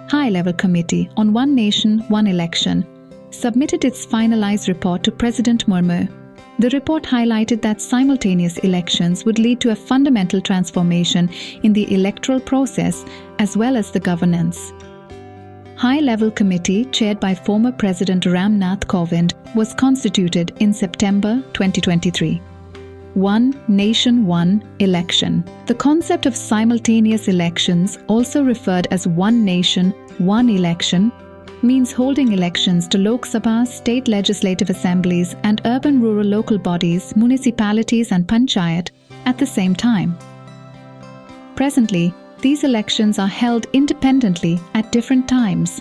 High-Level Committee on One Nation, One Election submitted its finalized report to President Murmu. The report highlighted that simultaneous elections would lead to a fundamental transformation in the electoral process as well as the governance. High-Level Committee, chaired by former President Ram Nath Kovind, was constituted in September 2023. One Nation, One Election. The concept of simultaneous elections, also referred as One Nation, One Election, means holding elections to Lok Sabha, state legislative assemblies, and urban-rural local bodies, municipalities and panchayat at the same time. Presently, these elections are held independently at different times.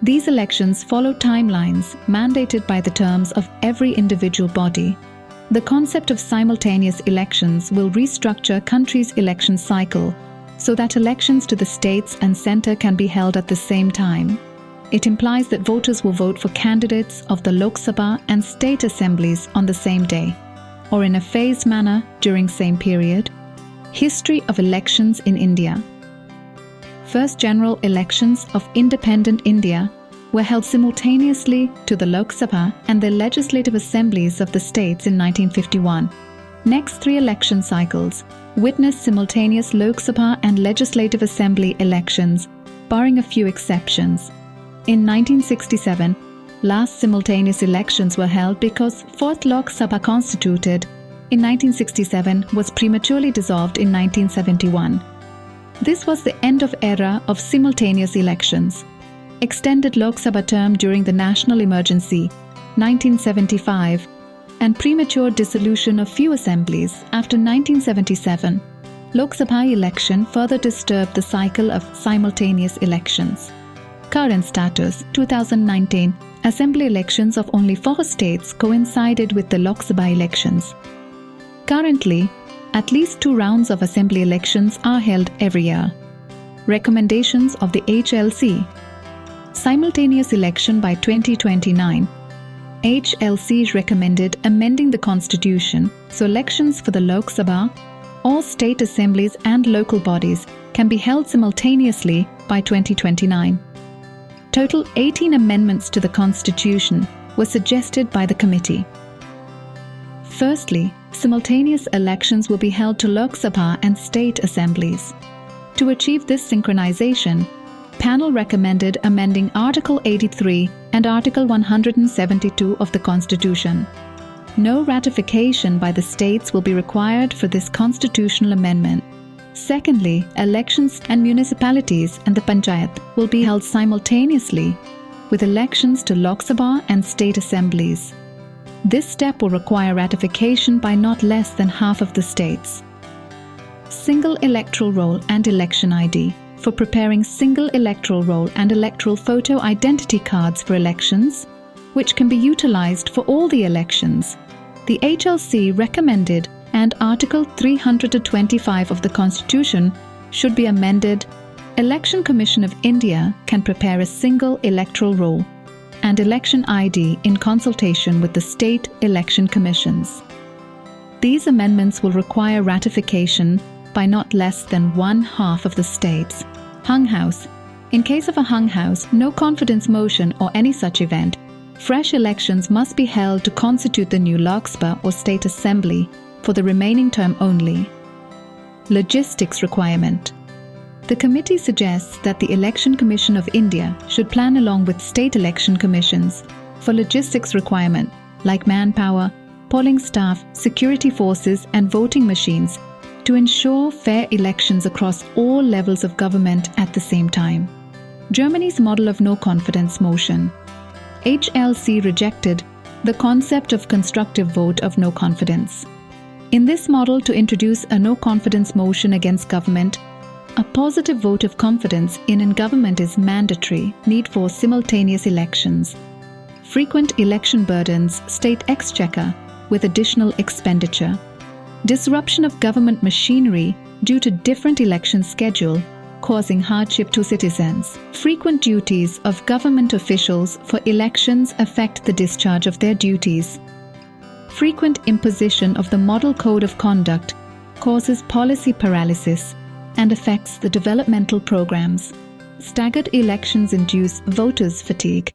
These elections follow timelines mandated by the terms of every individual body. The concept of simultaneous elections will restructure country's election cycle so that elections to the states and centre can be held at the same time. It implies that voters will vote for candidates of the Lok Sabha and state assemblies on the same day, or in a phased manner during same period. History of elections in India. First general elections of independent India were held simultaneously to the Lok Sabha and the legislative assemblies of the states in 1951. Next three election cycles witnessed simultaneous Lok Sabha and legislative assembly elections, barring a few exceptions. In 1967, last simultaneous elections were held because 4th Lok Sabha constituted in 1967 was prematurely dissolved in 1971. This was the end of era of simultaneous elections. Extended Lok Sabha term during the national emergency, 1975, and premature dissolution of few assemblies after 1977, Lok Sabha election further disturbed the cycle of simultaneous elections. Current status, 2019, assembly elections of only 4 states coincided with the Lok Sabha elections. Currently, at least 2 rounds of assembly elections are held every year. Recommendations of the HLC. Simultaneous election by 2029. HLC recommended amending the constitution so elections for the Lok Sabha, all state assemblies and local bodies can be held simultaneously by 2029. Total 18 amendments to the constitution were suggested by the committee. Firstly, simultaneous elections will be held to Lok Sabha and state assemblies. To achieve this synchronization, panel recommended amending Article 83 and Article 172 of the Constitution. No ratification by the states will be required for this constitutional amendment. Secondly, elections and municipalities and the panchayat will be held simultaneously with elections to Lok Sabha and state assemblies. This step will require ratification by not less than half of the states. Single electoral roll and election ID. For preparing single electoral roll and electoral photo identity cards for elections, which can be utilized for all the elections, the HLC recommended and Article 325 of the Constitution should be amended. Election Commission of India can prepare a single electoral roll and election ID in consultation with the state election commissions. These amendments will require ratification by not less than 1/2 of the states. Hung House. In case of a hung house, no confidence motion or any such event, fresh elections must be held to constitute the new Lok Sabha or state assembly for the remaining term only. Logistics requirement. The committee suggests that the Election Commission of India should plan along with state election commissions for logistics requirement like manpower, polling staff, security forces and voting machines to ensure fair elections across all levels of government at the same time. Germany's model of no confidence motion. HLC rejected the concept of constructive vote of no confidence. In this model, to introduce a no confidence motion against government, a positive vote of confidence in government is mandatory. Need for simultaneous elections. Frequent election burdens state exchequer with additional expenditure. Disruption of government machinery due to different election schedule, causing hardship to citizens. Frequent duties of government officials for elections affect the discharge of their duties. Frequent imposition of the Model Code of Conduct causes policy paralysis and affects the developmental programs. Staggered elections induce voters' fatigue.